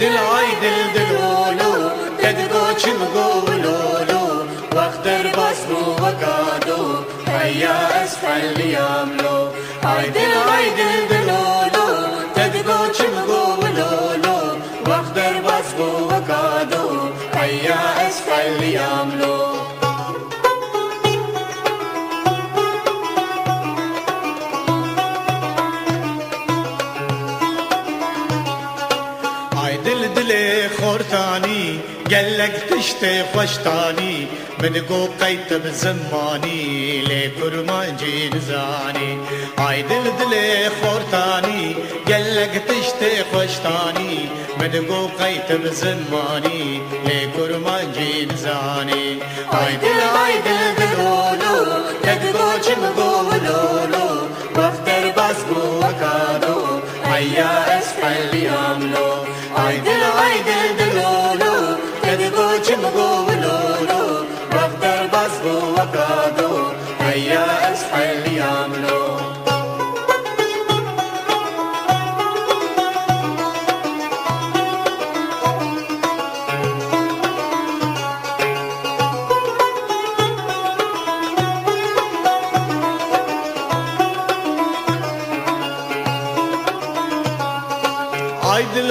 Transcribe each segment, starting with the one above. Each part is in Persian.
عيدل دلولو تدقو چمقولولو وقت درباز بو وقادو هيا اسفل ياملو عيدل دلولو تدقو چمقولولو وقت درباز بو وقادو هيا اسفل ياملو دل خورتانی گلک تشت خوشتانی من گو قیتب زمانی لی کرمان جین زانی آی دل خورتانی گلک تشت خوشتانی من گو قیتب زمانی لی کرمان جین زانی آی دل دلولو تدگو چمگولولو وقت باز بو وکادو هيا اسفل ياملو عيدل دلولو تدقو چمقولولو وقت درباز بو وقادو هيا اسفل ياملو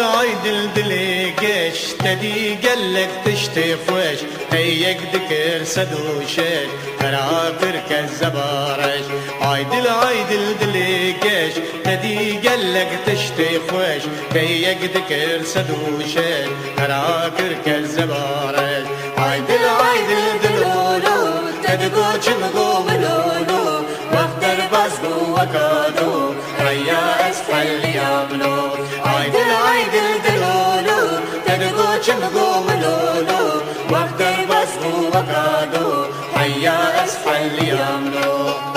عيدل دلي قش تدي قلك تشتي خوش هيك ذكر سدوشش تراكر كالزبارش عيدل دلي قش تدي قلك تشتي خوش هيك ذكر سدوشش تراكر كالزبارش عيدل دلولو تدقو چمقولولو وقت درباز بو وقادو هيا اسفل ياملو عيدل دلولو تدقو چمقولولو وقت درباز بو وقادو هيا اسفل ياملو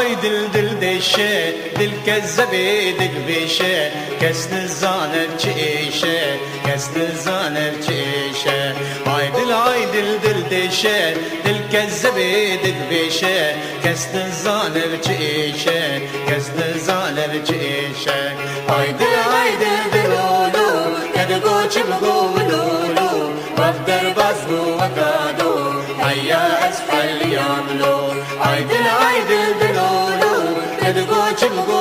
عيدل دل دشه دل كذبه دق بشه كسن الزانر چيشه كسن الزانر چيشه عيدل دل دشه دل كذبه دق بشه كسن الزانر چيشه كسن الزانر چيشه عيدل دلولو تدقو چمقولولو وقت درباز بو وقادو هيا اسفل ياملو عيدل دلولو تدقو چمقولولو